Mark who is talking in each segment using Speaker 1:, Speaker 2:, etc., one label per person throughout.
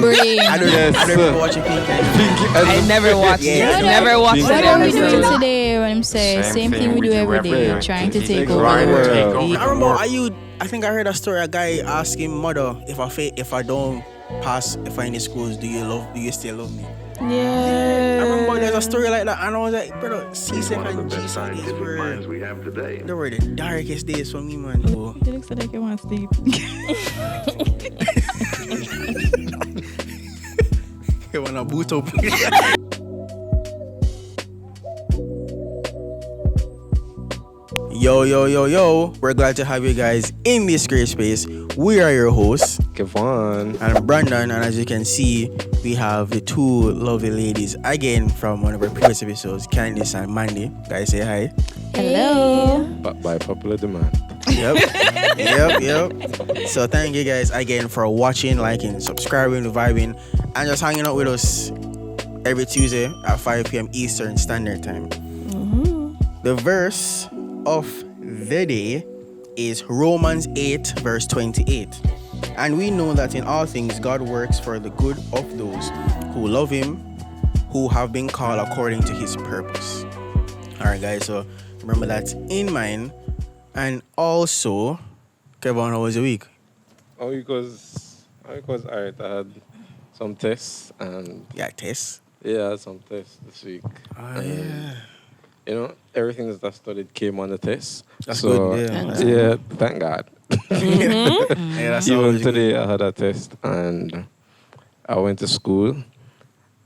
Speaker 1: the brain.
Speaker 2: I never watch Pinky.
Speaker 1: I never watched it.
Speaker 2: Yeah.
Speaker 1: Never watched
Speaker 3: What
Speaker 1: it.
Speaker 3: are we doing today? When I'm saying same thing we do every day, trying to take over the world.
Speaker 2: I remember. I think I heard a story. A guy asking mother, if I don't pass any schools, do you still love me?
Speaker 1: Yeah.
Speaker 2: I remember there's a story like that, and I was like, brother, C-Sec and G-Sec, these were the darkest days for me, man. Oh.
Speaker 3: It looks like you want to sleep.
Speaker 2: You wanna boot up? Yo. We're glad to have you guys in this great space. We are your hosts,
Speaker 4: Kevaughn
Speaker 2: and Brandon, and as you can see, we have the two lovely ladies again from one of our previous episodes, Candice and Mandy. Guys, say hi.
Speaker 3: Hello.
Speaker 4: by popular demand.
Speaker 2: Yep. So thank you guys again for watching, liking, subscribing, vibing, and just hanging out with us every Tuesday at 5 p.m. Eastern Standard Time. The verse of the day is Romans 8 verse 28. And we know that in all things God works for the good of those who love him, who have been called according to his purpose. Alright guys, so remember that in mind. And also, Kevaughn, how was your week?
Speaker 4: Because alright, I had some tests and
Speaker 2: Yeah, tests.
Speaker 4: yeah, I had some tests this week.
Speaker 2: Yeah.
Speaker 4: You know, everything that I studied came on the test.
Speaker 2: That's
Speaker 4: so,
Speaker 2: good,
Speaker 4: yeah, thank God.
Speaker 2: Yeah, that's
Speaker 4: Even
Speaker 2: always
Speaker 4: today
Speaker 2: good.
Speaker 4: I had a test and I went to school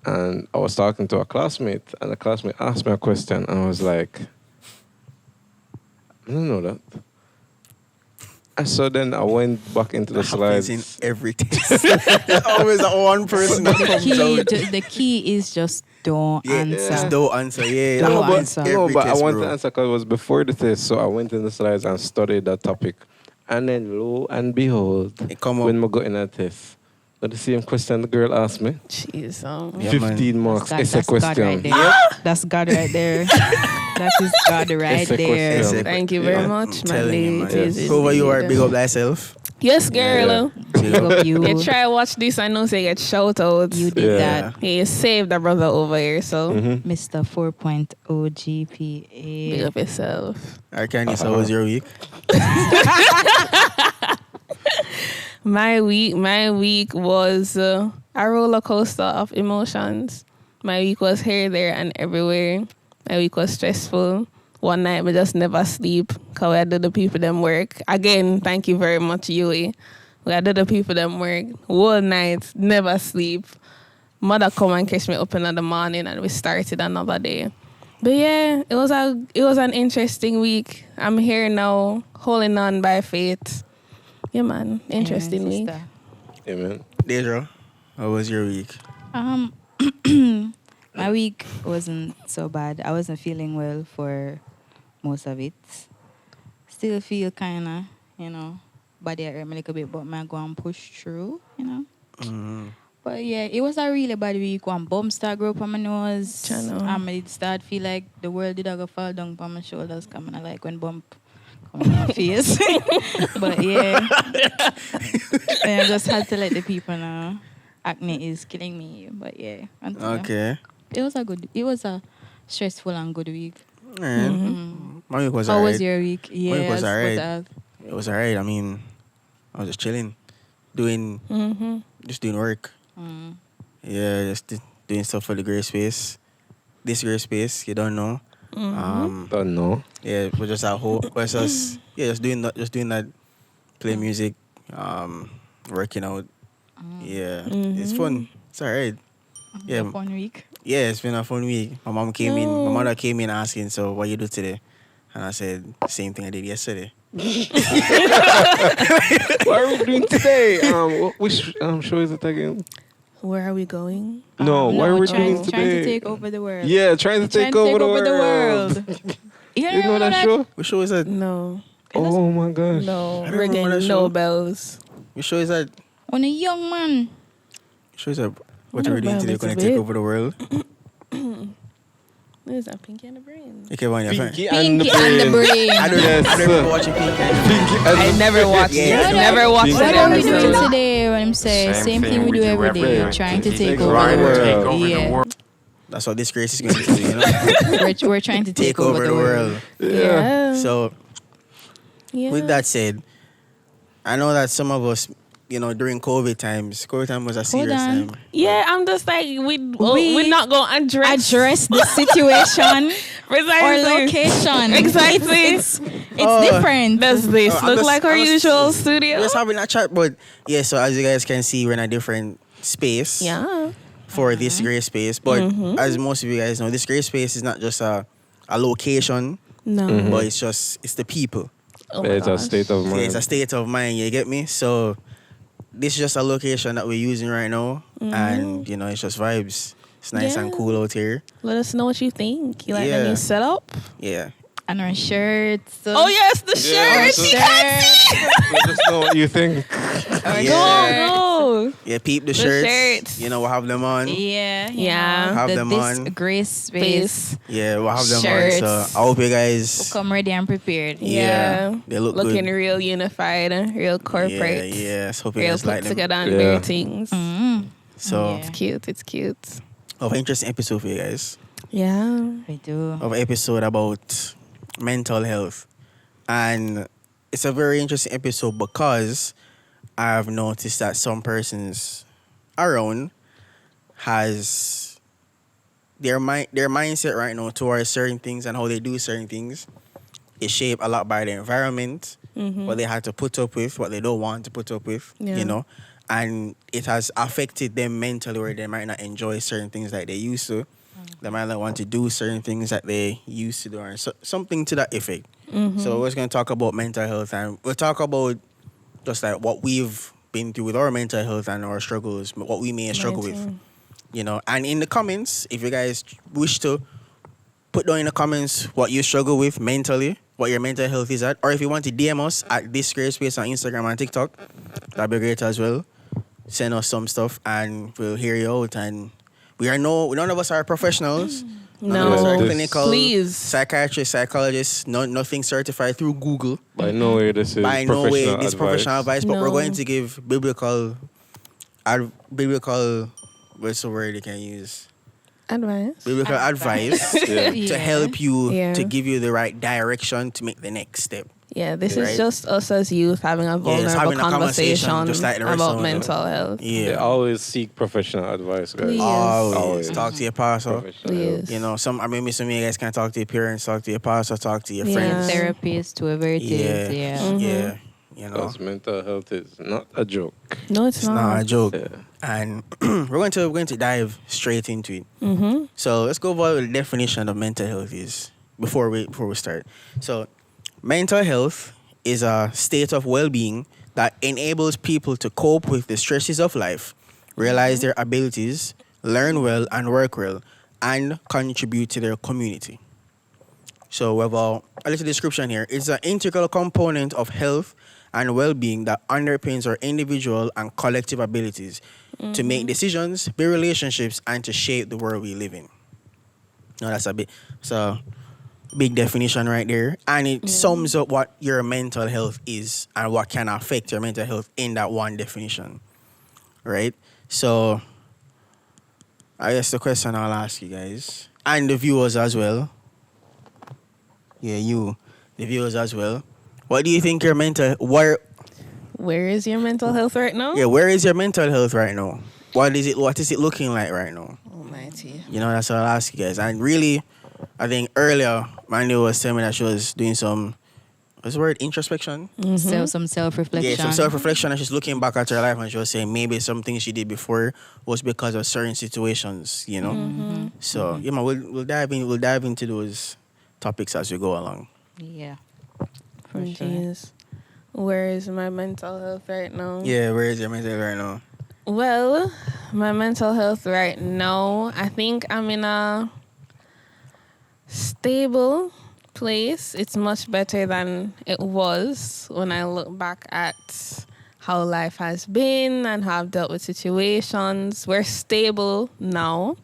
Speaker 4: and I was talking to a classmate and the classmate asked me a question and I was like, I don't know that. And so then I went back into the slides.
Speaker 2: In every test. There's always that one person that comes out.
Speaker 3: The key is just don't answer.
Speaker 2: Just don't answer. Yeah,
Speaker 3: Don't
Speaker 2: that
Speaker 3: answer.
Speaker 2: happens
Speaker 4: No,
Speaker 2: every
Speaker 4: but I
Speaker 2: test,
Speaker 4: want
Speaker 2: bro.
Speaker 4: to answer because it was before the test. So I went in the slides and studied that topic. And then lo and behold,
Speaker 2: It come up.
Speaker 4: when we got in that test, the same question the girl asked me.
Speaker 1: Jeez.
Speaker 2: Yeah,
Speaker 4: 15 marks.
Speaker 3: That's
Speaker 4: It's a
Speaker 3: God right
Speaker 4: question.
Speaker 3: there. That's God right there. That is God right
Speaker 4: It's a
Speaker 3: there.
Speaker 4: question.
Speaker 1: Thank you very
Speaker 2: I'm
Speaker 1: much, my
Speaker 2: telling you, man.
Speaker 1: ladies.
Speaker 2: Whoever you are, big up thyself.
Speaker 1: Yes, girl.
Speaker 3: Big up you.
Speaker 1: You try watch this, I know say get shout out.
Speaker 3: You did
Speaker 4: Yeah.
Speaker 3: that,
Speaker 1: He saved the brother over here, so
Speaker 3: Mr. 4.0
Speaker 1: big
Speaker 3: GPA.
Speaker 1: up yourself.
Speaker 2: Alright, Candice, how was your week?
Speaker 1: My week was a roller coaster of emotions. My week was here, there, and everywhere. My week was stressful. One night, I just never sleep because I did the people them work. Again, thank you very much, Yui. We did the people them work. Whole night, never sleep. Mother come and catch me up in the morning and we started another day. But yeah, it was an interesting week. I'm here now, holding on by faith. Yeah, man. Interesting
Speaker 3: Amen,
Speaker 1: week.
Speaker 3: sister.
Speaker 4: Amen.
Speaker 2: Deidre, how was your week?
Speaker 3: My week wasn't so bad. I wasn't feeling well for most of it. Still feel kind of, body hurt me a little bit, but I'm going to push through, But yeah, it was a really bad week. One bump started grow up on my nose.
Speaker 1: Channel.
Speaker 3: I did start feel like the world did go fall down on my shoulders, coming like when bump come on my face. But yeah, I just had to let the people know acne is killing me. But yeah,
Speaker 2: Okay.
Speaker 3: it was a stressful and good week.
Speaker 2: Alright. My week was
Speaker 3: How
Speaker 2: alright.
Speaker 3: was your week?
Speaker 2: week was
Speaker 3: Yes,
Speaker 2: alright.
Speaker 3: but,
Speaker 2: It was alright. I mean, I was just chilling, doing work. Yeah, just doing stuff for the great space. This great space, you don't know.
Speaker 4: Don't know.
Speaker 2: Yeah, we're just at home. We're just just doing that, play music, working out. Yeah, it's fun. It's alright. Yeah,
Speaker 3: a fun week.
Speaker 2: yeah, it's been a fun week. My mother came in asking, so what you do today? And I said, same thing I did yesterday.
Speaker 4: What are we doing today? Which show is it again?
Speaker 1: Where are we going?
Speaker 4: No, what are we
Speaker 3: trying,
Speaker 4: doing
Speaker 3: trying
Speaker 4: today?
Speaker 3: to take over the world.
Speaker 4: Yeah, trying to take over the world. You know that show?
Speaker 2: Which show is that?
Speaker 1: No.
Speaker 4: Oh my gosh.
Speaker 1: No.
Speaker 2: I don't
Speaker 1: Ringing
Speaker 2: remember that
Speaker 1: no
Speaker 2: show.
Speaker 1: bells.
Speaker 2: Which show is that?
Speaker 3: On a young man.
Speaker 2: Which show is that? What are we doing today?
Speaker 1: It's a
Speaker 2: Gonna take
Speaker 1: bit.
Speaker 2: over the world?
Speaker 1: Is that Pinky and the Brain?
Speaker 2: Okay, one your friend.
Speaker 4: Pinky and the
Speaker 3: Pinky and the
Speaker 4: Brain.
Speaker 3: Brain.
Speaker 2: I don't
Speaker 4: Yes,
Speaker 2: I don't
Speaker 4: sir.
Speaker 2: remember watching Pinky and the Brain.
Speaker 4: Pinky and
Speaker 1: I
Speaker 4: the
Speaker 1: never watched
Speaker 2: Yeah.
Speaker 1: it. Never watched
Speaker 4: Pinky
Speaker 1: an
Speaker 3: What are we
Speaker 1: episode.
Speaker 3: doing today? When him say same thing we do every day, trying to take over the world. Yeah,
Speaker 2: That's what this grace is going to do, you know?
Speaker 3: we're trying to
Speaker 2: Take over the world.
Speaker 1: Yeah.
Speaker 2: So,
Speaker 1: Yeah.
Speaker 2: with that said, I know that some of us, you know, during COVID time was a serious
Speaker 3: on.
Speaker 2: time.
Speaker 1: Yeah, I'm just like we're not gonna address
Speaker 3: the situation or
Speaker 1: precisely.
Speaker 3: location.
Speaker 1: Exactly.
Speaker 3: It's
Speaker 2: Oh.
Speaker 3: different.
Speaker 1: Does this
Speaker 2: I'm
Speaker 1: look
Speaker 2: just-
Speaker 1: like our
Speaker 2: I'm just-
Speaker 1: usual
Speaker 2: We're
Speaker 1: studio?
Speaker 2: just having a chat, but yeah, so as you guys can see, we're in a different space
Speaker 1: Yeah.
Speaker 2: for this gray space. But as most of you guys know, this gray space is not just a location,
Speaker 1: No.
Speaker 2: but it's the people.
Speaker 1: Oh my
Speaker 4: It's a
Speaker 1: gosh.
Speaker 4: state of
Speaker 2: Yeah,
Speaker 4: mind.
Speaker 2: it's a state of mind, you get me? So this is just a location that we're using right now, and you know, it's just vibes. It's nice and
Speaker 1: Yeah.
Speaker 2: cool out here.
Speaker 1: Let us know what you think. You like
Speaker 2: Yeah.
Speaker 1: the new setup?
Speaker 2: Yeah.
Speaker 3: And our shirts.
Speaker 1: Oh yes, the
Speaker 4: Yeah,
Speaker 1: shirt.
Speaker 4: so-
Speaker 1: You can't see.
Speaker 4: Let us know what you think.
Speaker 3: Our
Speaker 2: Yeah.
Speaker 1: No.
Speaker 2: Yeah, peep the
Speaker 1: The
Speaker 2: shirts.
Speaker 1: shirts.
Speaker 2: You know, we'll have them on.
Speaker 3: Yeah.
Speaker 1: Yeah.
Speaker 2: Have
Speaker 3: the,
Speaker 2: them
Speaker 3: this
Speaker 2: on.
Speaker 3: gray space.
Speaker 2: Yeah, we'll have them
Speaker 1: Shirts.
Speaker 2: on. So I hope you guys.
Speaker 3: Come ready and prepared.
Speaker 1: Yeah.
Speaker 2: They look
Speaker 1: Looking
Speaker 2: good.
Speaker 1: real unified, real corporate.
Speaker 2: Yeah, yes. Hope you
Speaker 1: Real
Speaker 2: guys
Speaker 1: put
Speaker 2: like them.
Speaker 1: together and
Speaker 4: Yeah.
Speaker 1: bare things.
Speaker 2: So,
Speaker 3: Yeah.
Speaker 1: It's cute. It's cute.
Speaker 2: of an interesting episode for you guys.
Speaker 1: Yeah.
Speaker 3: We do.
Speaker 2: Of an episode about mental health. And it's a very interesting episode because I've noticed that some persons around has their mindset right now towards certain things and how they do certain things is shaped a lot by the environment, what they had to put up with, what they don't want to put up with,
Speaker 1: Yeah.
Speaker 2: you know. And it has affected them mentally where they might not enjoy certain things like they used to. They might not want to do certain things that they used to do or something to that effect. So we're just going to talk about mental health, and we'll talk about just like what we've been through with our mental health and our struggles, what we may struggle with, you know. And in the comments, if you guys wish to put down in the comments what you struggle with mentally, what your mental health is at, or if you want to DM us at this Great Space on Instagram and TikTok, that'd be great as well. Send us some stuff and we'll hear you out. And none of us are professionals. None of us are
Speaker 1: No.
Speaker 2: clinical
Speaker 1: Please.
Speaker 2: psychiatrists, psychologists, nothing certified through Google.
Speaker 4: By no way this is
Speaker 2: By no way this professional advice, but we're
Speaker 1: No.
Speaker 2: going to give biblical, what's the word you can use?
Speaker 1: Advice.
Speaker 2: Biblical advice
Speaker 4: Yeah.
Speaker 2: to help you,
Speaker 1: Yeah.
Speaker 2: to give you the right direction to make the next step.
Speaker 1: Yeah, this
Speaker 2: Right.
Speaker 1: is just us as youth having a vulnerable
Speaker 2: having a conversation,
Speaker 1: conversation
Speaker 2: just like the rest
Speaker 1: about
Speaker 2: of us.
Speaker 1: mental health.
Speaker 4: They
Speaker 2: Yeah.
Speaker 4: always seek professional advice, guys.
Speaker 1: Please.
Speaker 2: Always talk to your pastor.
Speaker 4: Professional help.
Speaker 1: Please.
Speaker 2: You know, some of you guys can talk to your parents, talk to your pastor, talk to your
Speaker 1: Yeah.
Speaker 2: friends.
Speaker 3: Therapist, whoever it is. Yeah.
Speaker 2: Yeah. You know,
Speaker 4: Because mental health is not a joke.
Speaker 1: No, it's
Speaker 2: it's
Speaker 1: not.
Speaker 2: not a joke.
Speaker 4: Yeah.
Speaker 2: And we're going to dive straight into it. So let's go over what the definition of mental health is before we start. So mental health is a state of well-being that enables people to cope with the stresses of life, realize their abilities, learn well and work well, and contribute to their community. So we have a little description here. It's an integral component of health and well-being that underpins our individual and collective abilities to make decisions, build relationships, and to shape the world we live in. Now that's a big definition right there, and it sums up what your mental health is and what can affect your mental health in that one definition, right? So I guess the question I'll ask you guys and the viewers as well. Yeah, the viewers as well. What do you think your
Speaker 1: Where is your mental health right now?
Speaker 2: where is your mental health right now? What is it looking like right now?
Speaker 1: Almighty.
Speaker 2: You know, that's what I'll ask you guys. And really, I think earlier Mandy was telling me that she was doing some, what's the word, introspection?
Speaker 3: Some self-reflection.
Speaker 2: Yeah, some self-reflection, and she's looking back at her life and she was saying maybe some things she did before was because of certain situations, you know. So yeah, man, we'll dive into those topics as we go along.
Speaker 3: Yeah.
Speaker 1: Oh, jeez. Where is my mental health right now?
Speaker 2: Yeah, where is your mental health right now?
Speaker 1: Well, my mental health right now, I think I'm in a stable place. It's much better than it was when I look back at how life has been and how I've dealt with situations. We're stable now.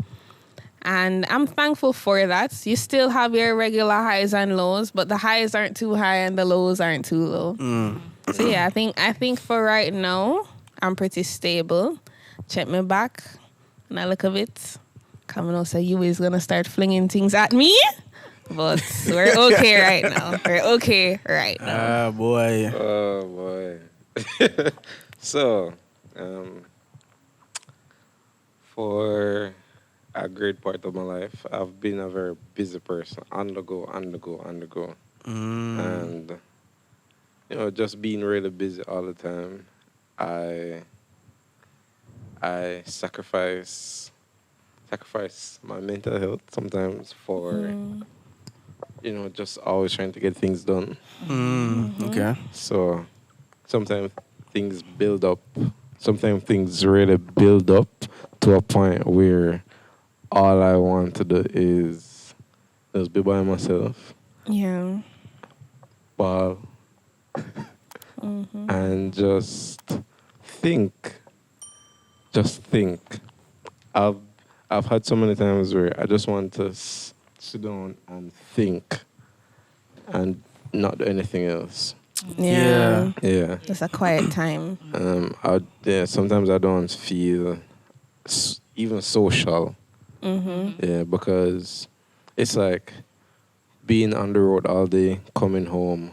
Speaker 1: And I'm thankful for that. You still have your regular highs and lows, but the highs aren't too high and the lows aren't too low. So yeah, I think for right now, I'm pretty stable. Check me back and I look a bit. Coming out, so you is gonna start flinging things at me. But we're okay right now. We're okay right now.
Speaker 2: Ah, boy.
Speaker 4: Oh boy. So, for a great part of my life, I've been a very busy person, on the go, and just being really busy all the time. I sacrifice my mental health sometimes for just always trying to get things done.
Speaker 2: Okay.
Speaker 4: So sometimes things build up. Sometimes things really build up to a point where all I want to do is just be by myself,
Speaker 1: Yeah.
Speaker 4: ball, and just think. Just think. I've had so many times where I just want to sit down and think and not do anything else.
Speaker 1: Yeah.
Speaker 4: Yeah.
Speaker 1: Just a quiet time.
Speaker 4: Sometimes I don't feel even social. Yeah, because it's like being on the road all day, coming home,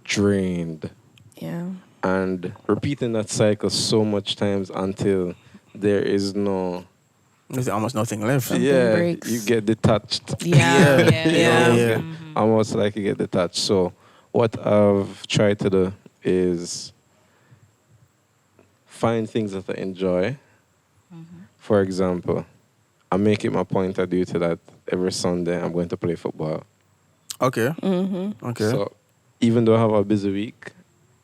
Speaker 4: drained,
Speaker 1: Yeah.
Speaker 4: and repeating that cycle so much times until there is no.
Speaker 2: There's almost nothing left.
Speaker 1: Something breaks.
Speaker 4: You get detached.
Speaker 1: Yeah.
Speaker 2: Yeah.
Speaker 4: Almost like you get detached. So what I've tried to do is find things that I enjoy. For example, I make it my point of duty that every Sunday I'm going to play football.
Speaker 2: Okay. Okay.
Speaker 4: So even though I have a busy week,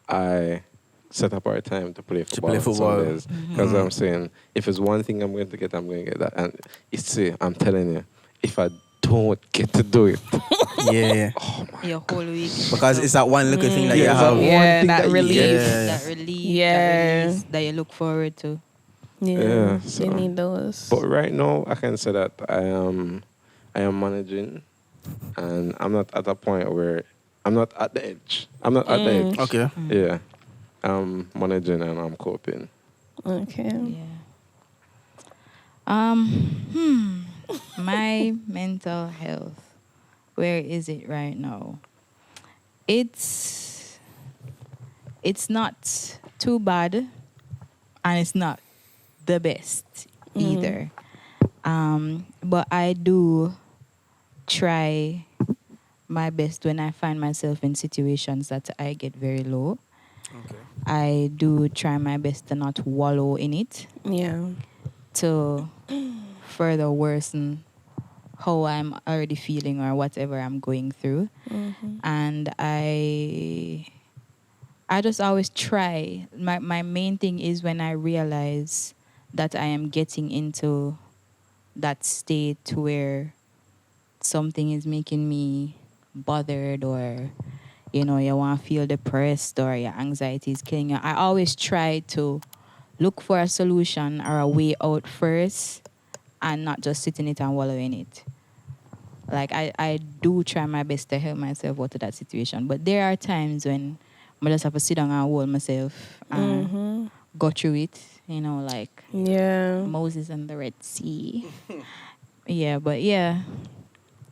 Speaker 4: I set apart time to play football.
Speaker 2: play football.
Speaker 4: On Sundays. Because I'm saying, if it's one thing I'm going to get, I'm going to get that. And I'm telling you, if I don't get to do it,
Speaker 2: Yeah.
Speaker 3: Your whole week.
Speaker 2: Because it's that one little thing that you
Speaker 4: Yeah,
Speaker 2: have.
Speaker 4: that
Speaker 1: Yeah,
Speaker 4: thing
Speaker 1: that
Speaker 4: that you
Speaker 1: relief.
Speaker 2: get.
Speaker 3: That relief.
Speaker 1: Yeah.
Speaker 3: That release that you look forward to.
Speaker 1: Yeah.
Speaker 4: so-
Speaker 1: You need those.
Speaker 4: but right now, I can say that I am managing, and I'm not at a point where I'm not at the edge. I'm not at the edge.
Speaker 2: Okay.
Speaker 4: Yeah. I'm managing and I'm coping.
Speaker 1: Okay.
Speaker 3: Yeah. My mental health. Where is it right now? It's not too bad, and it's not the best either. But I do try my best when I find myself in situations that I get very low.
Speaker 2: Okay.
Speaker 3: I do try my best to not wallow in it,
Speaker 1: Yeah.
Speaker 3: to further worsen how I'm already feeling or whatever I'm going through. And I just always try. My main thing is when I realize that I am getting into that state where something is making me bothered, or you want to feel depressed, or your anxiety is killing you. I always try to look for a solution or a way out first, and not just sit in it and wallow in it. Like I do try my best to help myself out of that situation, but there are times when I just have to sit down and hold myself and go through it. Like
Speaker 1: Yeah.
Speaker 3: Moses and the Red Sea. Yeah, but yeah,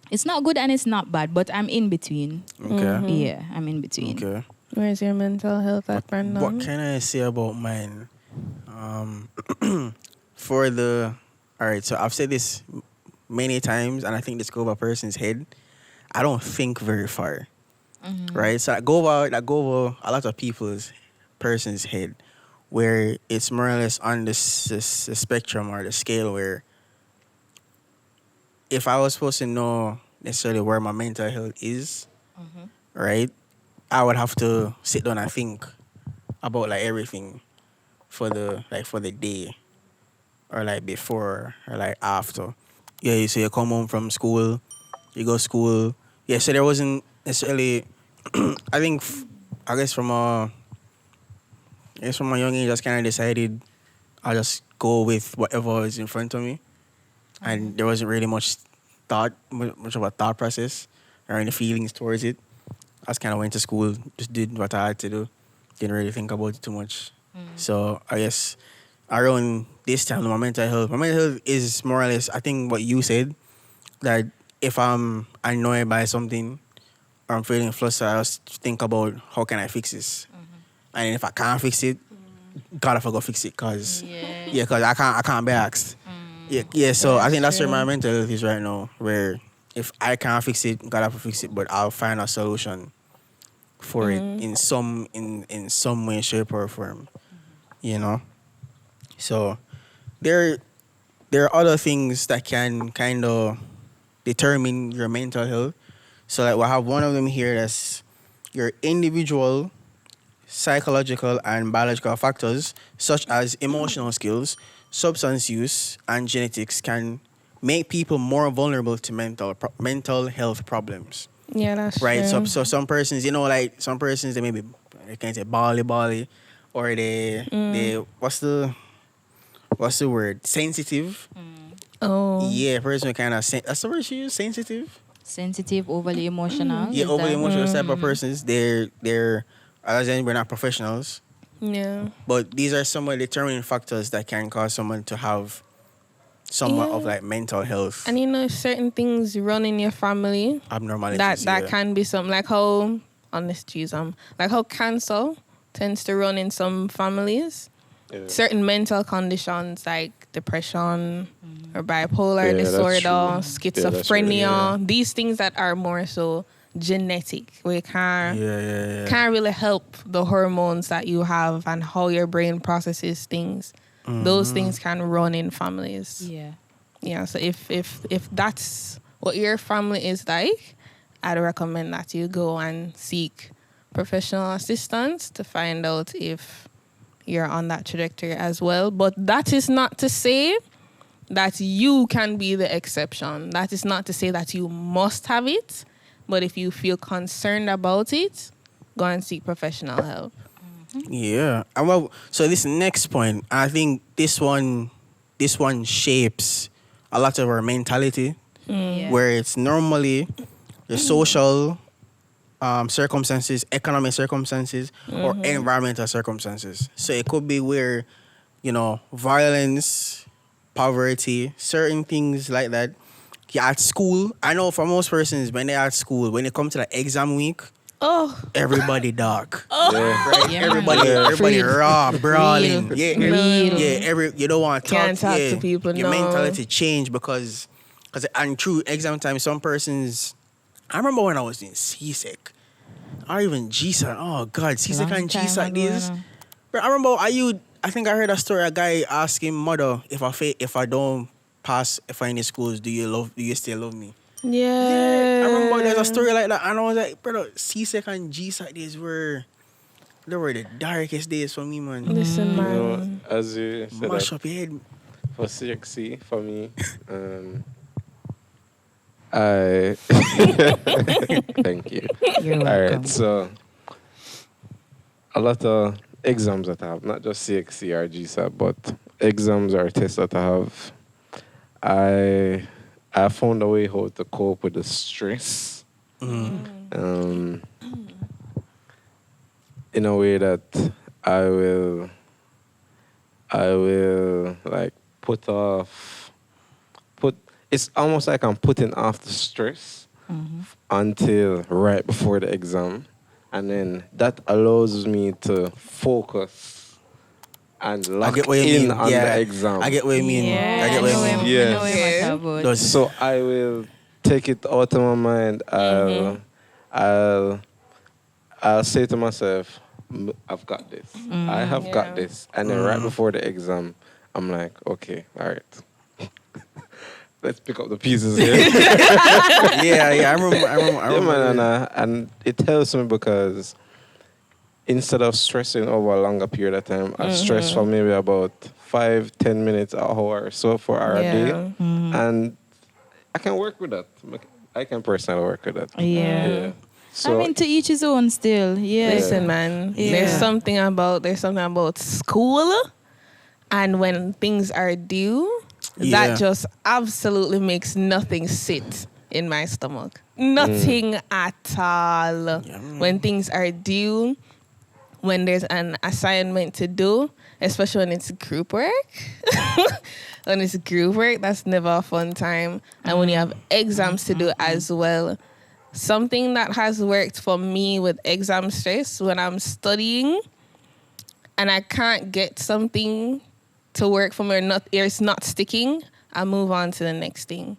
Speaker 3: it's not good and it's not bad, but I'm in between.
Speaker 2: Okay.
Speaker 3: Yeah, I'm in between.
Speaker 2: Okay.
Speaker 1: Where's your mental health at, Brandon?
Speaker 2: What can I say about mine? For the all right, so I've said this many times, and I think this go over a person's head. I don't think very far, right? So that go over a lot of person's head, where it's more or less on the spectrum or the scale where if I was supposed to know necessarily where my mental health is, right, I would have to sit down and think about like everything for the day, or like before or like after. Yeah, so you come home from school, you go to school. Yeah, so there wasn't necessarily. I think, I guess from a young age, I just kind of decided I'll just go with whatever is in front of me. and there wasn't really much much of a thought process or any feelings towards it. I just kind of went to school, just did what I had to do, didn't really think about it too much. So I guess around this time, my mental health is more or less, I think what you said, that if I'm annoyed by something or I'm feeling flustered, I just think about how can I fix this, and if I can't fix it, God, if I go fix it, cause cause I can't be asked. Yeah. So I think that's where my mental health is right now. Where if I can't fix it, God have to fix it, but I'll find a solution for it in some way, shape, or form. You know. So there are other things that can kind of determine your mental health. So like we have one of them here, that's your individual, psychological and biological factors such as emotional skills, substance use, and genetics can make people more vulnerable to mental health problems.
Speaker 1: Yeah, that's
Speaker 2: Right.
Speaker 1: true.
Speaker 2: So some persons, like some persons, they can say bally, or they what's the word? Sensitive.
Speaker 1: Oh.
Speaker 2: Yeah, person kind of that's the word she used. Sensitive.
Speaker 3: Sensitive, overly emotional.
Speaker 2: Yeah,
Speaker 3: is
Speaker 2: overly
Speaker 3: that-
Speaker 2: emotional type of persons. They're as in we're not professionals,
Speaker 1: Yeah.
Speaker 2: but these are some of the determining factors that can cause someone to have somewhat of
Speaker 1: Yeah.
Speaker 2: like mental health
Speaker 1: And certain things run in your family
Speaker 2: abnormalities.
Speaker 1: that can be something like how like how cancer tends to run in some families.
Speaker 4: Yeah.
Speaker 1: Certain mental conditions like depression or bipolar
Speaker 4: Yeah, that's
Speaker 1: disorder,
Speaker 4: true. Yeah, that's
Speaker 1: schizophrenia,
Speaker 4: true, yeah.
Speaker 1: these things that are more so genetic, where you can't really help the hormones that you have and how your brain processes things. Those things can run in families.
Speaker 3: Yeah.
Speaker 1: Yeah, so if that's what your family is like, I'd recommend that you go and seek professional assistance to find out if you're on that trajectory as well. But that is not to say that you can be the exception. That is not to say that you must have it. But if you feel concerned about it, go and seek professional help.
Speaker 2: Yeah. And well, so this next point, I think this one shapes a lot of our mentality,
Speaker 3: Yeah.
Speaker 2: where it's normally the social circumstances, economic circumstances, or environmental circumstances. So it could be where, violence, poverty, certain things like that. Yeah, at school, I know for most persons, when they're at school, when they come to the exam week, everybody dark.
Speaker 4: Yeah.
Speaker 2: Right?
Speaker 3: Yeah,
Speaker 2: Everybody
Speaker 3: man.
Speaker 2: raw, brawling.
Speaker 3: Real.
Speaker 2: Yeah,
Speaker 3: Real.
Speaker 2: you don't want to talk.
Speaker 1: Can't talk to people,
Speaker 2: Your
Speaker 1: no.
Speaker 2: mentality change because and true exam time, some persons. I remember when I was in CSEC, or even GSAT. Oh God, CSEC
Speaker 3: Long
Speaker 2: and
Speaker 3: time
Speaker 2: GSAT
Speaker 3: ago,
Speaker 2: days.
Speaker 3: you know.
Speaker 2: But I remember I think I heard a story. A guy asking mother, if I don't pass any schools, do you still love me?
Speaker 1: Yeah.
Speaker 2: I remember there's a story like that, and I was like, brother, CSEC and GSAT days were the darkest days for me, man.
Speaker 1: Listen,
Speaker 4: You
Speaker 1: man.
Speaker 4: know, as you said,
Speaker 2: Mash
Speaker 4: that
Speaker 2: up your head.
Speaker 4: for CXC, for me, I thank you.
Speaker 3: You're
Speaker 4: All
Speaker 3: welcome.
Speaker 4: right, so a lot of exams that I have, not just CXC or GSAT, but exams or tests that I have, I found a way how to cope with the stress. In a way that I will like it's almost like I'm putting off the stress until right before the exam, and then that allows me to focus and lock
Speaker 2: get what you
Speaker 4: in
Speaker 2: mean.
Speaker 4: on
Speaker 2: Yeah,
Speaker 4: the exam.
Speaker 2: I get what you mean.
Speaker 3: Yeah,
Speaker 2: I get what you
Speaker 3: I
Speaker 2: mean.
Speaker 3: know
Speaker 4: Yeah.
Speaker 3: what you're talking about.
Speaker 2: Does-
Speaker 4: So I will take it out of my mind. I'll say to myself, I've got this. I have
Speaker 1: Yeah.
Speaker 4: got this. And then right before the exam, I'm like, okay, all right. Let's pick up the pieces here.
Speaker 2: yeah. I remember.
Speaker 4: Yeah, man, and it helps me because instead of stressing over a longer period of time, I stress for maybe about 5-10 minutes, an hour or so for our day.
Speaker 1: Yeah.
Speaker 4: And I can work with that. I can personally work with that.
Speaker 3: Yeah.
Speaker 4: So
Speaker 3: I mean, to each his own still. Yeah.
Speaker 1: Listen, man.
Speaker 3: Yeah.
Speaker 1: There's something about school, and when things are due, that just absolutely makes nothing sit in my stomach. Nothing at all. When things are due, when there's an assignment to do, especially when it's group work. When it's group work, that's never a fun time. And when you have exams to do as well. Something that has worked for me with exam stress, when I'm studying and I can't get something to work for me or it's not sticking, I move on to the next thing.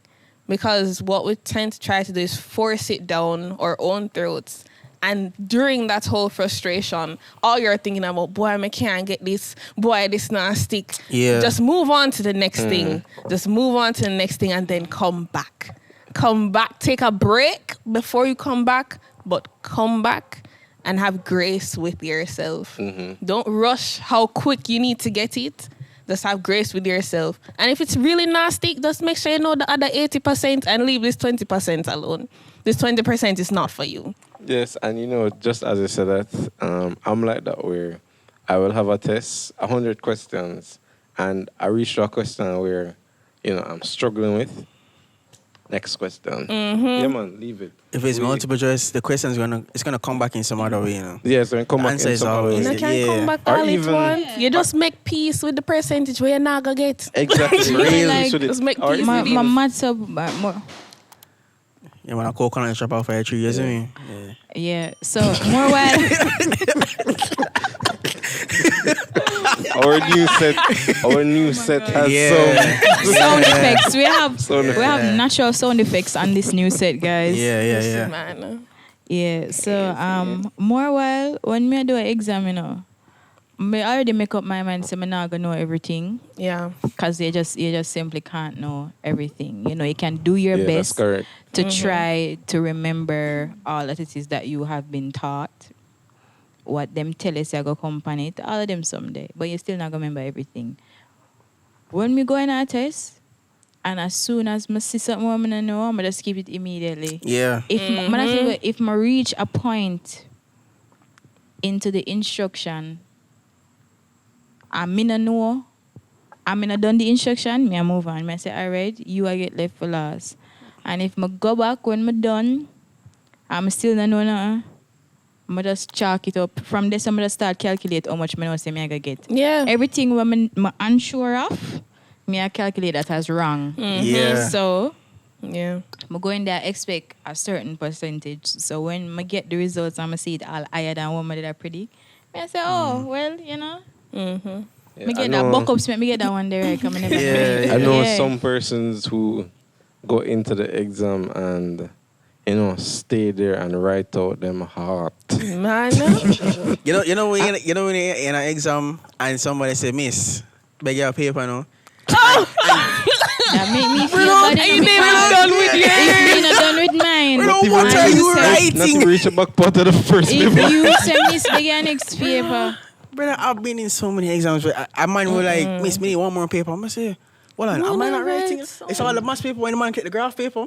Speaker 1: Because what we tend to try to do is force it down our own throats. And during that whole frustration, all you're thinking about, boy, I can't get this. Boy, this not stick.
Speaker 2: Yeah.
Speaker 1: Just move on to the next thing. Just move on to the next thing and then come back. Come back. Take a break before you come back, but come back and have grace with yourself. Don't rush how quick you need to get it. Just have grace with yourself. And if it's really nasty, just make sure you know the other 80% and leave this 20% alone. This 20% is not for you.
Speaker 4: Yes, and just as I said that, I'm like that where I will have a test, 100 questions, and I reach to a question where, I'm struggling with. Next question. Yeah, man, leave it.
Speaker 2: If it's multiple choice, the question is gonna come back in some other way,
Speaker 4: Yeah, so it come back
Speaker 2: answer
Speaker 4: in
Speaker 2: is
Speaker 4: some other
Speaker 2: always-
Speaker 4: way.
Speaker 1: You can't
Speaker 2: Yeah.
Speaker 1: come back
Speaker 4: Or
Speaker 1: all at
Speaker 4: even-
Speaker 1: once. You just make peace with the percentage where you're not going to get.
Speaker 4: Exactly.
Speaker 2: Really?
Speaker 3: Like,
Speaker 1: just make
Speaker 4: or
Speaker 1: peace
Speaker 4: even-
Speaker 1: with
Speaker 3: My
Speaker 1: it.
Speaker 3: maths up, more.
Speaker 2: You want a coconut shop out for your 3 years, I mean? Yeah.
Speaker 3: Yeah. So more while.
Speaker 4: Our new set has some
Speaker 3: Sound effects. We have
Speaker 4: Sound
Speaker 3: we have natural sound effects on this new set, guys.
Speaker 2: Yeah.
Speaker 1: Man.
Speaker 3: Yeah. So more while when me do an exam, me already make up my mind. So me not gonna know everything
Speaker 1: Yeah.
Speaker 3: because you just simply can't know everything. You can do your
Speaker 4: Yeah, that's
Speaker 3: best
Speaker 4: correct.
Speaker 3: to try to remember all that it is that you have been taught. What them tell us you go company it, all of them someday. But you still not gonna remember everything. When we go in our test, and as soon as I see something I don't know, I'm just keep it immediately.
Speaker 2: Yeah.
Speaker 3: If I reach a point into the instruction, I'm in a know, I'm in a done the instruction, me I move on. Me I say, all right, you I get left for last. And if I go back when I'm done, I'm still not know nothing. I just chalk it up. From this, I'm just start calculate how much I know say me I gonna get.
Speaker 1: Yeah.
Speaker 3: Everything when I'm unsure of, me I calculate that as wrong.
Speaker 2: Yeah.
Speaker 3: So
Speaker 1: Yeah.
Speaker 3: I'm going there expect a certain percentage. So when I get the results, I'm see it all higher than what I did I predict. I say, well,
Speaker 1: Mm-hmm.
Speaker 4: Yeah,
Speaker 3: me
Speaker 4: I
Speaker 3: get
Speaker 4: know-
Speaker 3: that buck ups, me get that one there. Come in
Speaker 2: Yeah,
Speaker 4: I know
Speaker 3: Yeah.
Speaker 4: some persons who go into the exam and stay there and write out them heart.
Speaker 1: Man.
Speaker 2: When you're in an exam and somebody say, Miss, beg your paper, no?
Speaker 3: That make me feel bad.
Speaker 1: ain't even done with yours.
Speaker 3: If you not done with mine.
Speaker 2: What are you
Speaker 4: Not
Speaker 2: writing?
Speaker 4: to reach a back part of the first
Speaker 3: If
Speaker 4: paper.
Speaker 3: you send Miss beg your next paper.
Speaker 2: Brother, I've been in so many exams where a man will like, Miss, me need one more paper. I'm going to say, hold on, am I not writing? It's all the maths paper when the man get the graph paper.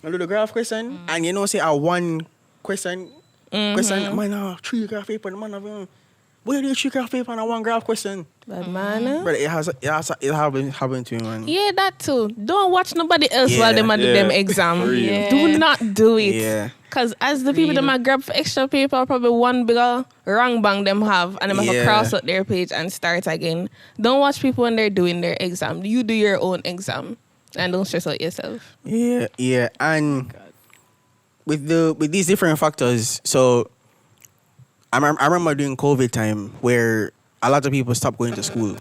Speaker 2: I do the graph question. And say a one question, man, have 3 graph paper. The man have, where do you 3 graph paper and a 1 graph question?
Speaker 1: But man.
Speaker 2: Brother, it happened to me, man.
Speaker 1: Yeah, that too. Don't watch nobody else while them do them exam.
Speaker 4: for real.
Speaker 3: Yeah.
Speaker 1: Do not do it.
Speaker 2: Yeah.
Speaker 1: Because as the people that might grab for extra paper, probably one bigger wrong bang them have, and them have to
Speaker 2: Yeah.
Speaker 1: cross out their page and start again. Don't watch people when they're doing their exam. You do your own exam. And don't stress out yourself.
Speaker 2: Yeah. And with these different factors, so I remember during COVID time where a lot of people stopped going to school.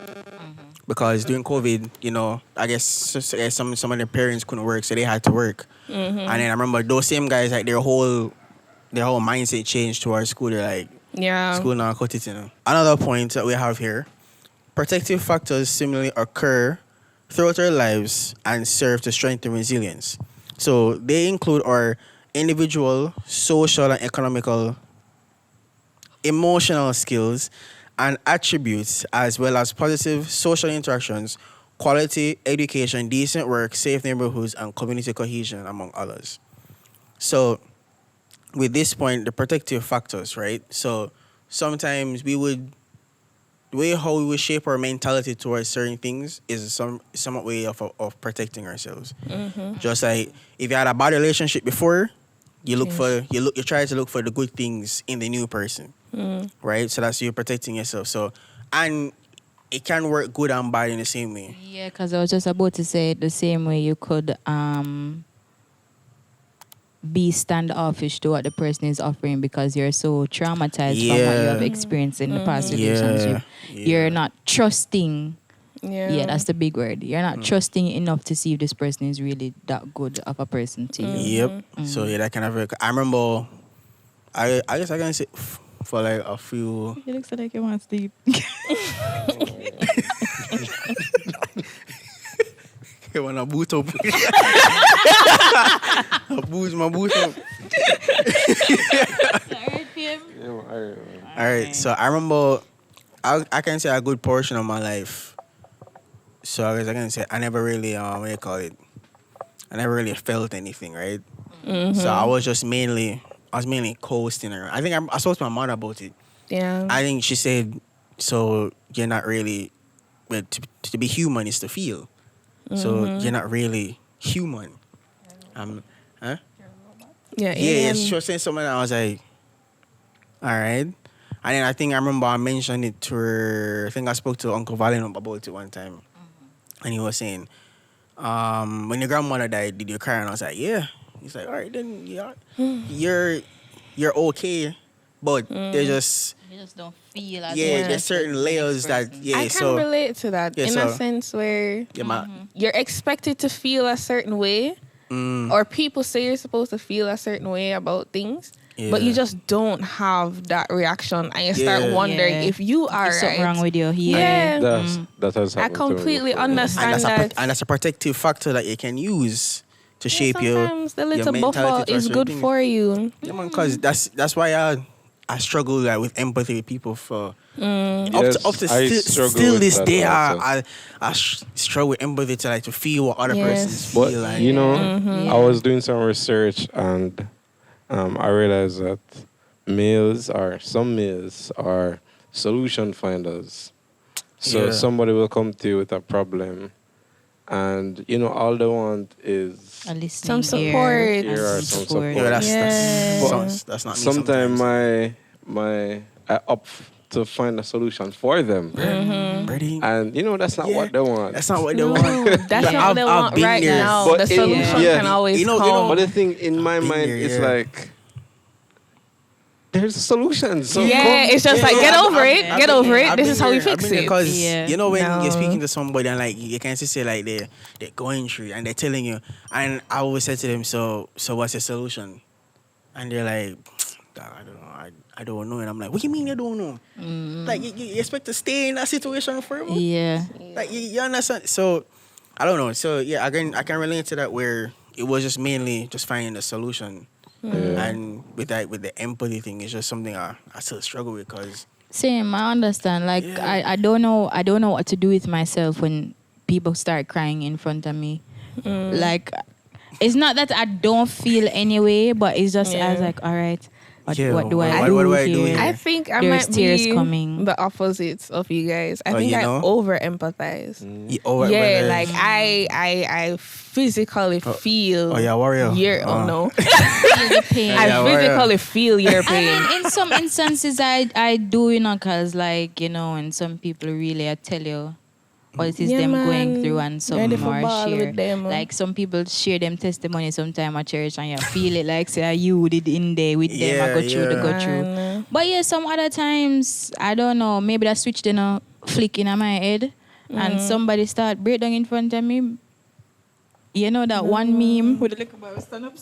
Speaker 2: Because during COVID, I guess some of their parents couldn't work, so they had to work. And then I remember those same guys, like their whole mindset changed towards school. They're like,
Speaker 1: Yeah.
Speaker 2: school now cut it, Another point that we have here, protective factors similarly occur throughout our lives and serve to strengthen resilience. So they include our individual, social, and economical, emotional skills and attributes, as well as positive social interactions, quality education, decent work, safe neighborhoods, and community cohesion, among others. So with this point, the protective factors, right? So sometimes we would the way how we shape our mentality towards certain things is some way of protecting ourselves. Just like if you had a bad relationship before, you try to look for the good things in the new person, right? So that's you protecting yourself. So, and it can work good and bad in the same way.
Speaker 3: Yeah, because I was just about to say the same way you could be standoffish to what the person is offering because you're so traumatized from what you have experienced in the past relationship. You're not trusting. Yeah, that's the big word. You're not trusting enough to see if this person is really that good of a person to you.
Speaker 2: Yep. So yeah, that kind of. I remember. I guess I can say for like a few.
Speaker 3: It looks like you want to sleep.
Speaker 2: Okay, when I boot up. my boot up. All right. So I remember. I can say a good portion of my life. So I guess I can say I never really what do you call it? I never really felt anything, right? So I was mainly coasting around. I think I spoke to my mother about it.
Speaker 1: Yeah.
Speaker 2: I think she said, so you're not really, well, to be human is to feel. So you're not really human. Huh? Yeah, she was saying something and I was like, all right. And then I think I remember I mentioned it to her. I think I spoke to Uncle Valino about it one time. And he was saying, when your grandmother died, did you cry? And I was like, yeah. He's like, all right, then yeah, you're okay, but there's just
Speaker 3: You just don't feel as
Speaker 2: there's certain layers that
Speaker 1: I can relate to that in a sense where you're expected to feel a certain way, or people say you're supposed to feel a certain way about things. But you just don't have that reaction, and you start wondering if you are
Speaker 3: There's something wrong with you.
Speaker 4: That has happened
Speaker 1: I completely
Speaker 4: to me before.
Speaker 1: understand
Speaker 2: and that's a protective factor that you can use to shape
Speaker 1: sometimes the little
Speaker 2: your
Speaker 1: buffer
Speaker 2: mentality
Speaker 1: is good for you.
Speaker 2: Yeah, man, because that's why I struggle like with empathy with people for
Speaker 4: Yes,
Speaker 2: up to
Speaker 4: I
Speaker 2: still
Speaker 4: struggle with
Speaker 2: this
Speaker 4: that
Speaker 2: day.
Speaker 4: also.
Speaker 2: I struggle with empathy to feel what other persons
Speaker 4: But
Speaker 2: feel like.
Speaker 4: you know, I was doing some research and I realized that some males are solution finders. So somebody will come to you with a problem, and you know all they want is
Speaker 1: some support.
Speaker 4: Some support.
Speaker 2: Yeah, that's not me.
Speaker 4: Sometimes I opt to find a solution for them, and you know that's not what they want.
Speaker 2: That's not what they want.
Speaker 1: That's not what they want right now.
Speaker 4: But
Speaker 1: the solution can always come.
Speaker 4: But the thing in my mind is like, there's a solution. So
Speaker 1: it's just like get over it. This is how we fix it.
Speaker 2: Because you know when you're speaking to somebody and like you can just say like they're going through and they're telling you, and I always say to them, so what's the solution? And they're like, I don't know. I don't know. And I'm like, what do you mean you don't know? Like you expect to stay in that situation forever?
Speaker 3: Yeah.
Speaker 2: Like you understand? So I don't know. So yeah, I can relate to that where it was just mainly just finding the solution. And with the empathy thing, it's just something I still struggle with because
Speaker 3: same. I understand. Like I don't know what to do with myself when people start crying in front of me. Like it's not that I don't feel anyway, but it's just I was like, all right. What do I do here?
Speaker 1: I think I
Speaker 3: There's
Speaker 1: might
Speaker 3: tears
Speaker 1: be
Speaker 3: coming.
Speaker 1: the opposites of you guys. I think I over empathize. Like I physically feel.
Speaker 2: Oh yeah, warrior.
Speaker 1: No.
Speaker 3: Feel the pain.
Speaker 1: I physically feel your pain.
Speaker 3: I mean, in some instances, I do, you know, because like you know, and some people really, I tell you. What it is them going through and some more share. Like some people share them testimony sometime at church and you feel it like say you did in there with them I go through. But yeah, some other times I don't know, maybe that switch then a flick in my head and somebody start break down in front of me. You know that one meme with the little boy stand up.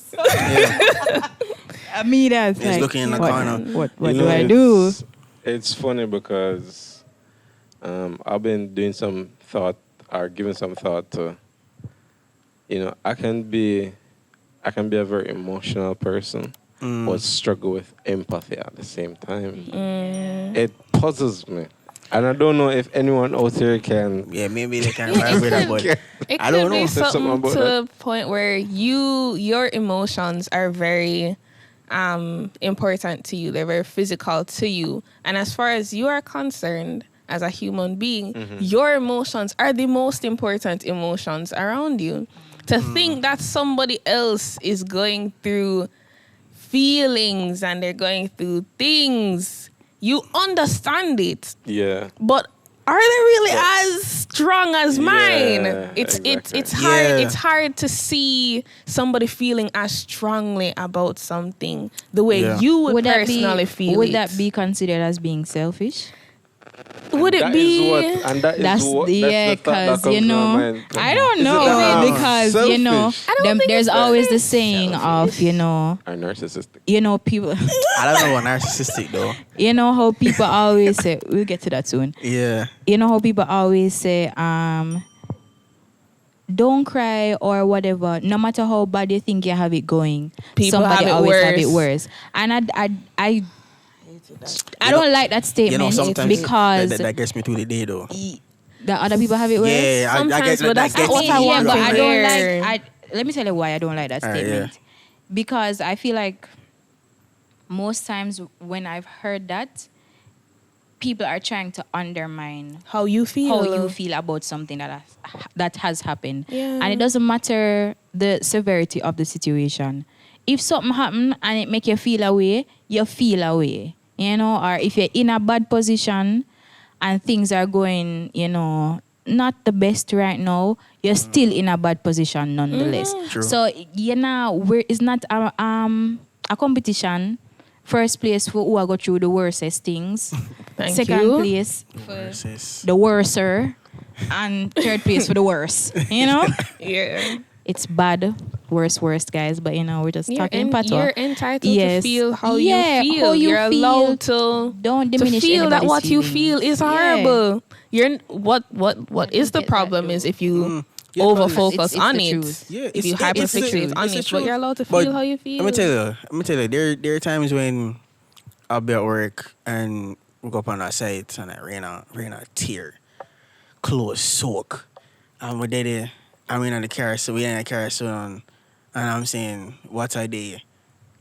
Speaker 3: I mean that's
Speaker 2: like looking in the corner.
Speaker 3: What do I do?
Speaker 4: It's funny because I've been doing some thought or giving some thought to, you know, I can be a very emotional person but struggle with empathy at the same time. It puzzles me. And I don't know if anyone out there can. Yeah,
Speaker 2: maybe they can vibe with that, but I don't know.
Speaker 1: It could be something to the point where your emotions are very important to you. They're very physical to you. And as far as you are concerned, as a human being, your emotions are the most important emotions around you. To think that somebody else is going through feelings and they're going through things, you understand it.
Speaker 4: Yeah.
Speaker 1: But are they really as strong as mine? It's hard.
Speaker 2: Yeah.
Speaker 1: It's hard to see somebody feeling as strongly about something the way you would personally feel.
Speaker 3: Would that be considered as being selfish?
Speaker 1: Would it be?
Speaker 3: That's because you know, I don't know because
Speaker 4: selfish?
Speaker 3: you know, there's always the saying
Speaker 1: selfish.
Speaker 3: of you know,
Speaker 4: Are narcissistic.
Speaker 3: you know people.
Speaker 2: I don't know what narcissistic though.
Speaker 3: You know how people always say. We'll get to that soon.
Speaker 2: Yeah.
Speaker 3: You know how people always say, don't cry or whatever. No matter how bad you think you have it going,
Speaker 1: People
Speaker 3: somebody
Speaker 1: have it
Speaker 3: always
Speaker 1: worse.
Speaker 3: have it worse. And I don't like that statement
Speaker 2: You know, sometimes
Speaker 3: because
Speaker 2: that gets me through the day though.
Speaker 3: the other people have it worse.
Speaker 2: Yeah, I
Speaker 1: Sometimes,
Speaker 2: get
Speaker 1: but
Speaker 2: that.
Speaker 1: that's not what I want
Speaker 3: but
Speaker 1: to
Speaker 3: I
Speaker 1: hear.
Speaker 3: don't like. Let me tell you why I don't like that
Speaker 2: Alright,
Speaker 3: statement. Because I feel like most times when I've heard that, people are trying to undermine
Speaker 1: How you feel?
Speaker 3: how you feel about something that has happened.
Speaker 1: Yeah.
Speaker 3: And it doesn't matter the severity of the situation. If something happen and it make you feel away, you feel away. You know, or if you're in a bad position and things are going, you know, not the best right now, you're still in a bad position nonetheless.
Speaker 2: True.
Speaker 3: So, you know, it's not a competition. First place for who I go through the worstest things.
Speaker 1: Thank
Speaker 3: Second
Speaker 1: you.
Speaker 3: place for
Speaker 2: Versus-
Speaker 3: the worser. And third place for the worst. You know?
Speaker 1: Yeah.
Speaker 3: It's bad. Worst, guys. But, you know, we're just talking patois.
Speaker 1: You're entitled to
Speaker 3: Yes.
Speaker 1: feel how
Speaker 3: Yeah,
Speaker 1: you feel.
Speaker 3: how you
Speaker 1: You're
Speaker 3: feel.
Speaker 1: allowed to
Speaker 3: Don't
Speaker 1: to
Speaker 3: diminish
Speaker 1: feel that
Speaker 3: anybody's
Speaker 1: what you
Speaker 3: feelings.
Speaker 1: feel is
Speaker 3: Yeah.
Speaker 1: horrible. You're what is the
Speaker 3: get that
Speaker 1: problem
Speaker 3: though.
Speaker 1: is if you
Speaker 2: Yeah,
Speaker 1: over
Speaker 2: it's-
Speaker 1: focus
Speaker 3: it's
Speaker 1: on
Speaker 3: the
Speaker 1: it.
Speaker 3: truth.
Speaker 2: Yeah,
Speaker 1: If you hyperfixate on it, but you're allowed to feel how you feel.
Speaker 2: Let me tell you, there are times when I'll be at work and we go up on our site and I rain a tear, clothes soak, and we're there. I'm in the car, so we're in the car, so on, and I'm saying, what I did,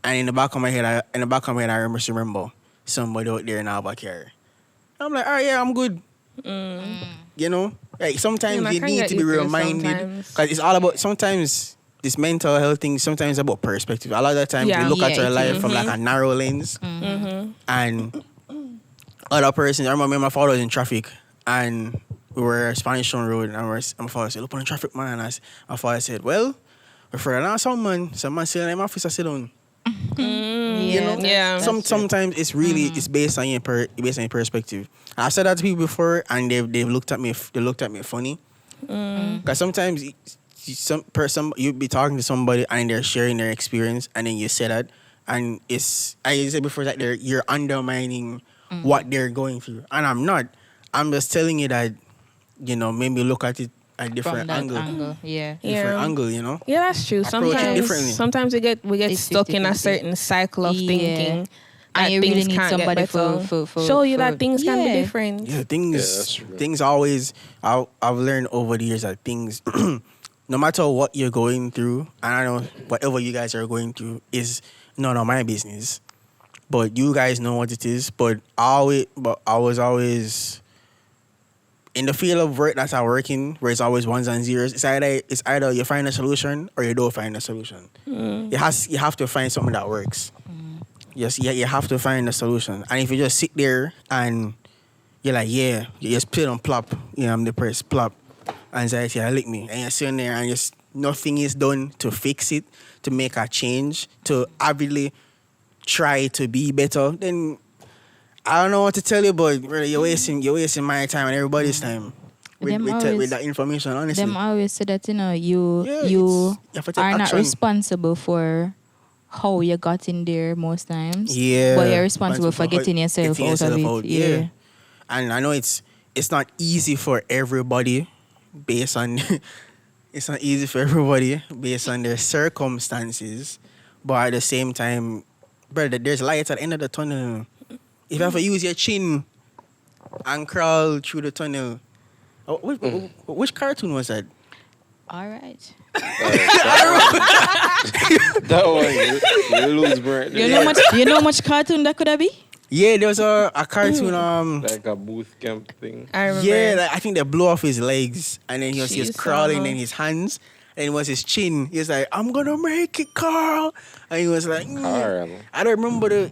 Speaker 2: and in the back of my head, I must remember somebody out there in our car. I'm like, oh yeah, I'm good. You know, like sometimes
Speaker 1: Yeah, I
Speaker 2: you
Speaker 1: can
Speaker 2: need
Speaker 1: get
Speaker 2: to be
Speaker 1: you through
Speaker 2: reminded
Speaker 1: sometimes.
Speaker 2: because it's all about sometimes this mental health thing. Sometimes it's about perspective. A lot of the time
Speaker 1: Yeah.
Speaker 2: we look at
Speaker 3: Yeah,
Speaker 2: our
Speaker 3: it
Speaker 2: life
Speaker 3: is.
Speaker 2: from like a narrow lens,
Speaker 1: Mm-hmm.
Speaker 2: and other person. I remember my father was in traffic and we were Spanish Town Road, and my father said, "Look on the traffic, man." And my father said, "Well, we're further down some man sitting in my office, I sit down." You know,
Speaker 1: Yeah.
Speaker 2: sometimes it's really it's based on your perspective. I've said that to people before, and they've looked at me funny. Because sometimes you be talking to somebody and they're sharing their experience, and then you say that, and it's I said before that you're undermining what they're going through, and I'm not. I'm just telling you that, you know, maybe look at it a
Speaker 3: From
Speaker 2: different
Speaker 3: that
Speaker 2: angle.
Speaker 3: angle. Yeah.
Speaker 2: Different
Speaker 1: Yeah.
Speaker 2: angle, you know.
Speaker 1: Yeah, that's true.
Speaker 2: Approach it differently.
Speaker 1: Sometimes we get
Speaker 3: It's
Speaker 1: stuck in a
Speaker 3: 50-50.
Speaker 1: certain cycle of
Speaker 3: Yeah.
Speaker 1: thinking.
Speaker 3: And
Speaker 1: that
Speaker 3: you really
Speaker 1: things
Speaker 3: need
Speaker 1: can't get
Speaker 3: somebody
Speaker 1: better.
Speaker 3: for
Speaker 1: show you that things can be
Speaker 3: yeah.
Speaker 1: different.
Speaker 2: Yeah,
Speaker 4: that's true.
Speaker 2: things always. I've learned over the years that things, no matter what you're going through, and I know whatever you guys are going through is none of my business, but you guys know what it is. But I was always in the field of work that I work in, where it's always ones and zeros. It's either you find a solution or you don't find a solution. You have to find something that works. Yes, yeah, you have to find a solution. And if you just sit there and you're like, yeah, you just play on plop, you know, I'm depressed, plop, anxiety, I lick me, and you're sitting there and just nothing is done to fix it, to make a change, to avidly try to be better, then I don't know what to tell you, but really, you're wasting my time and everybody's time with that information. Honestly,
Speaker 3: Them always say that, you know, you
Speaker 2: have to take
Speaker 3: are not
Speaker 2: action.
Speaker 3: responsible for how you got in there most times.
Speaker 2: Yeah,
Speaker 3: But you're responsible for getting yourself
Speaker 2: getting
Speaker 3: out of
Speaker 2: yourself
Speaker 3: it.
Speaker 2: out,
Speaker 3: Yeah.
Speaker 2: And I know it's not easy for everybody based on it's not easy for everybody based on their circumstances, but at the same time, brother, there's light at the end of the tunnel. If you have to use your chin and crawl through the tunnel. Oh, which cartoon was that?
Speaker 3: All right.
Speaker 4: That one, you lose me right there.
Speaker 3: You know much cartoon that could have be?
Speaker 2: Yeah, there was a cartoon.
Speaker 4: Like a booth camp thing.
Speaker 1: I remember.
Speaker 2: Yeah, like, I think they blew off his legs, and then he was
Speaker 1: Jeez,
Speaker 2: crawling in his hands, and it was his chin. He was like, "I'm gonna make it, Carl," and he was like,
Speaker 4: Carl.
Speaker 2: I don't remember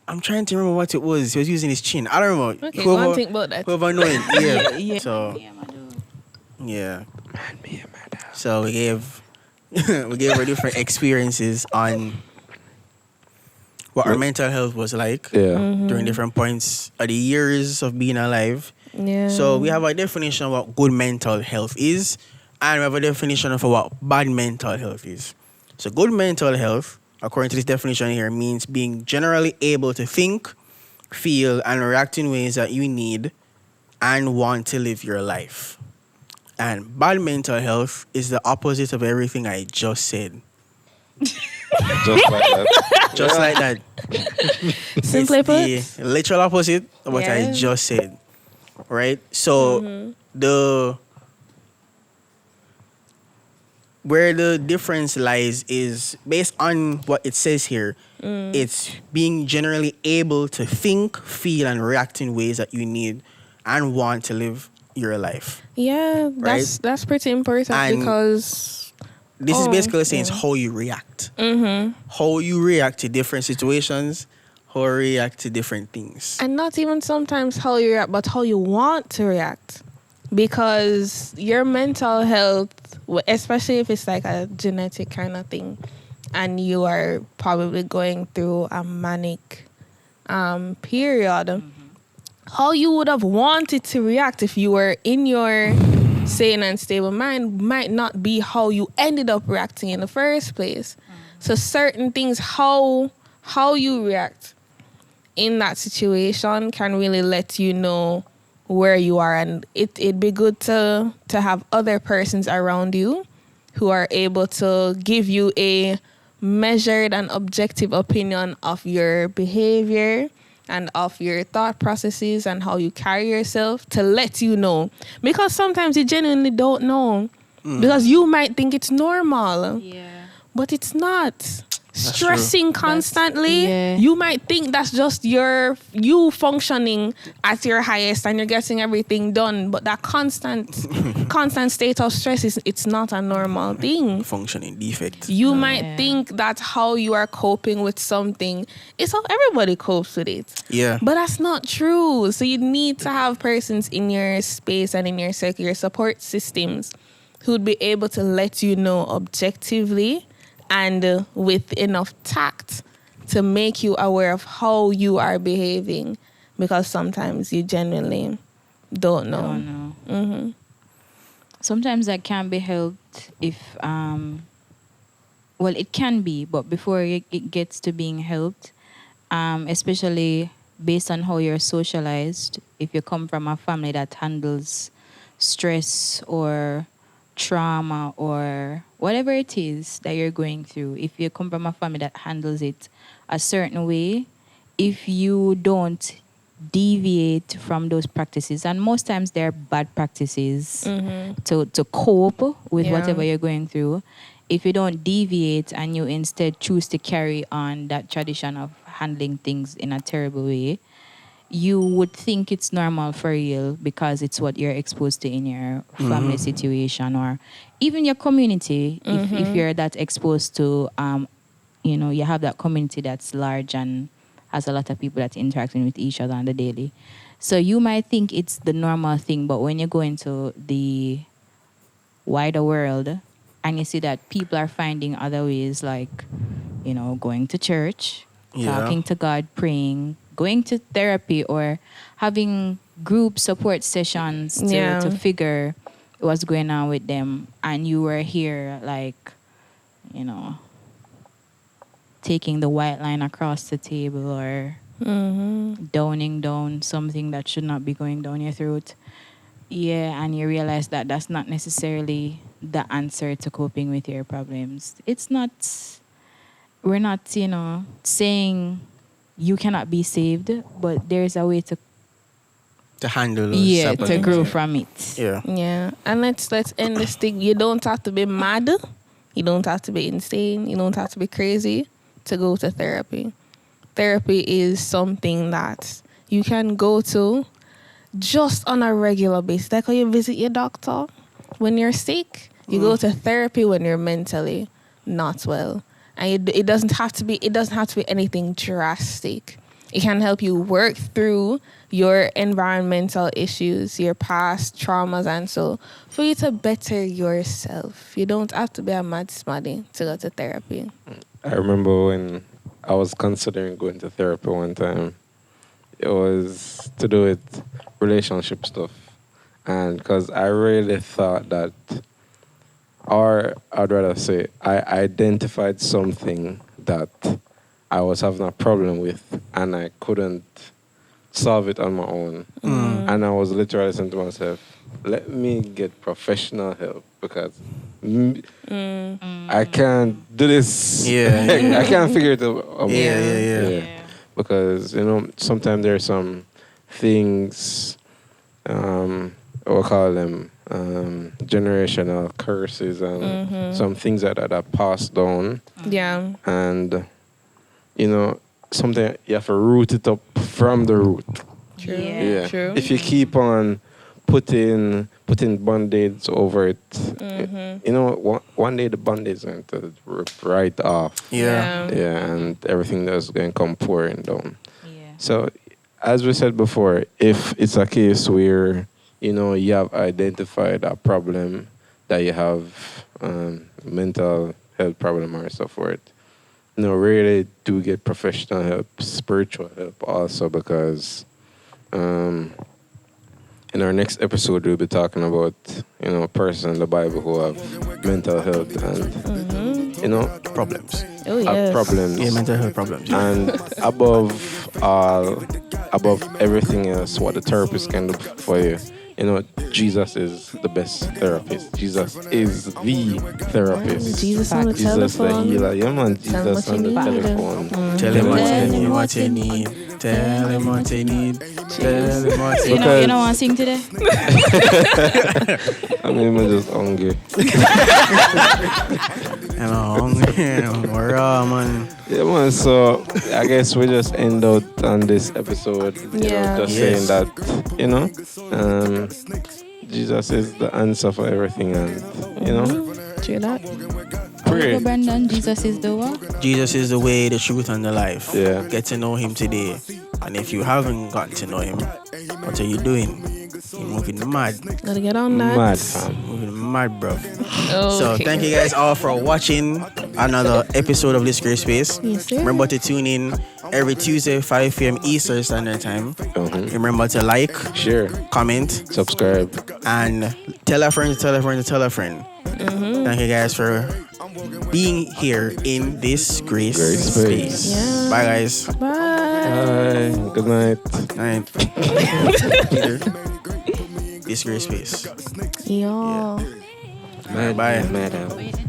Speaker 2: I'm trying to remember what it was. He was using his chin. I don't remember.
Speaker 1: Okay, go and think about that.
Speaker 2: Whoever know it, yeah.
Speaker 3: Yeah.
Speaker 2: So
Speaker 3: Yeah, my dude.
Speaker 2: yeah.
Speaker 4: Man, me and my dad.
Speaker 2: So we gave our different experiences on what our mental health was like
Speaker 4: Yeah.
Speaker 2: during different points of the years of being alive.
Speaker 1: Yeah.
Speaker 2: So we have a definition of what good mental health is, and we have a definition of what bad mental health is. So good mental health, according to this definition here, means being generally able to think, feel, and react in ways that you need and want to live your life. And bad mental health is the opposite of everything I just said.
Speaker 4: Just like that.
Speaker 2: Just like that.
Speaker 1: Simply
Speaker 2: It's
Speaker 1: put.
Speaker 2: the literal opposite of what I
Speaker 1: Yeah.
Speaker 2: just said. Right? So the where the difference lies is based on what it says here. It's being generally able to think, feel, and react in ways that you need and want to live your life.
Speaker 1: Yeah,
Speaker 2: Right?
Speaker 1: that's pretty important
Speaker 2: And
Speaker 1: because
Speaker 2: This is basically saying
Speaker 1: yeah.
Speaker 2: it's how you react. How you react to different situations, how you react to different things.
Speaker 1: and not even sometimes how you react, but how you want to react. Because your mental health, especially if it's like a genetic kind of thing, and you are probably going through a manic period, how you would have wanted to react if you were in your sane and stable mind might not be how you ended up reacting in the first place. So certain things, how you react in that situation can really let you know where you are, and it'd be good to have other persons around you who are able to give you a measured and objective opinion of your behavior and of your thought processes and how you carry yourself, to let you know, because sometimes you genuinely don't know, because you might think it's normal,
Speaker 3: Yeah.
Speaker 1: but it's not.
Speaker 2: true.
Speaker 1: Stressing constantly,
Speaker 3: yeah.
Speaker 1: you might think that's just you functioning at your highest and you're getting everything done, but that constant state of stress it's not a normal thing.
Speaker 2: Functioning defect.
Speaker 1: You might
Speaker 3: Yeah.
Speaker 1: think that's how you are coping with something. It's how everybody copes with it.
Speaker 2: Yeah.
Speaker 1: But that's not true. So you need to have persons in your space and in your circle, your support systems, who'd be able to let you know objectively and with enough tact to make you aware of how you are behaving, because sometimes you genuinely don't know.
Speaker 3: Don't know. Sometimes that can be helped if, well, it can be, but before it gets to being helped, especially based on how you're socialized, if you come from a family that handles stress or trauma or whatever it is that you're going through, if you come from a family that handles it a certain way, if you don't deviate from those practices, and most times they're bad practices to cope with
Speaker 1: Yeah.
Speaker 3: whatever you're going through, if you don't deviate and you instead choose to carry on that tradition of handling things in a terrible way, you would think it's normal for you because it's what you're exposed to in your family situation or even your community. If you're that exposed to, you have that community that's large and has a lot of people that's interacting with each other on the daily. So you might think it's the normal thing, but when you go into the wider world and you see that people are finding other ways, like, going to church,
Speaker 2: Yeah.
Speaker 3: talking to God, praying, going to therapy, or having group support sessions
Speaker 1: Yeah.
Speaker 3: to figure what's going on with them, and you were here, like, taking the white line across the table or downing down something that should not be going down your throat. Yeah, and you realize that that's not necessarily the answer to coping with your problems. It's not, we're not, saying you cannot be saved, but there's a way to
Speaker 2: handle those type of
Speaker 3: to
Speaker 2: things,
Speaker 3: grow
Speaker 2: yeah.
Speaker 3: from it.
Speaker 2: Yeah.
Speaker 1: Yeah, and let's end this thing. You don't have to be mad. You don't have to be insane. You don't have to be crazy to go to therapy. therapy is something that you can go to just on a regular basis. Like how you visit your doctor when you're sick, you go to therapy when you're mentally not well. And it doesn't have to be anything drastic. It can help you work through your environmental issues, your past traumas, and so for you to better yourself. You don't have to be a mad smaddy to go to therapy.
Speaker 4: I remember when I was considering going to therapy one time. It was to do with relationship stuff. And because I really thought that, or I'd rather say, I identified something that I was having a problem with and I couldn't solve it on my own. And I was literally saying to myself, let me get professional help because I can't do this.
Speaker 2: Yeah.
Speaker 4: I can't figure it out. on my
Speaker 2: Yeah,
Speaker 4: own.
Speaker 2: yeah, yeah.
Speaker 4: Because, sometimes there are some things, we'll call them generational curses and some things that are passed down.
Speaker 1: Yeah.
Speaker 4: And, sometimes you have to root it up from the root.
Speaker 1: True.
Speaker 3: Yeah.
Speaker 1: True.
Speaker 4: If you keep on putting band-aids over it, one day the band-aids are going to rip right off.
Speaker 2: Yeah.
Speaker 4: Yeah, and everything that's going to come pouring down.
Speaker 3: Yeah.
Speaker 4: So, as we said before, if it's a case where, you have identified a problem that you have, mental health problem or so forth, really do get professional help, spiritual help also, because in our next episode we'll be talking about, a person in the Bible who have mental health and,
Speaker 2: Problems.
Speaker 1: Oh,
Speaker 4: have
Speaker 1: yes.
Speaker 4: problems.
Speaker 2: Yeah, mental health problems.
Speaker 4: And above everything else, what the therapist can do for you, Jesus is the best therapist. Jesus is the therapist.
Speaker 1: Jesus on the
Speaker 4: Jesus the
Speaker 1: telephone.
Speaker 4: healer. Yeah, man.
Speaker 1: Tell
Speaker 4: Jesus
Speaker 1: what
Speaker 4: on the
Speaker 1: you need.
Speaker 4: telephone.
Speaker 2: Tell him what you need. Tell him what you need. Tell him what you
Speaker 3: You
Speaker 2: need.
Speaker 3: don't want to sing today?
Speaker 4: I'm just hungry.
Speaker 2: I'm hungry. We're raw, man.
Speaker 4: Yeah, man. So I guess we just end out on this episode.
Speaker 1: Yeah.
Speaker 4: Just
Speaker 2: Yes.
Speaker 4: saying that, Jesus is the answer for everything, and
Speaker 1: True that.
Speaker 4: pray.
Speaker 3: Brandon, Jesus is the what?
Speaker 2: Jesus is the way, the truth, and the life.
Speaker 4: Yeah.
Speaker 2: Get to know him today. And if you haven't gotten to know him, what are you doing? You're moving mad.
Speaker 1: Gotta get on that.
Speaker 4: Mad, fam.
Speaker 2: Moving mad, bro.
Speaker 1: Okay.
Speaker 2: So thank you guys all for watching another episode of This Great Space.
Speaker 1: Yes, sir.
Speaker 2: Remember to tune in every Tuesday, 5 p.m. Eastern Standard Time. Remember to like,
Speaker 4: Share,
Speaker 2: comment,
Speaker 4: subscribe.
Speaker 2: and tell a friend, tell a friend, tell a friend. Thank you guys for being here in this great space.
Speaker 1: Yeah.
Speaker 2: Bye, guys.
Speaker 1: Bye.
Speaker 4: Bye. Good night.
Speaker 2: Night. This great space.
Speaker 1: Yo.
Speaker 2: Bye.
Speaker 4: Mad out.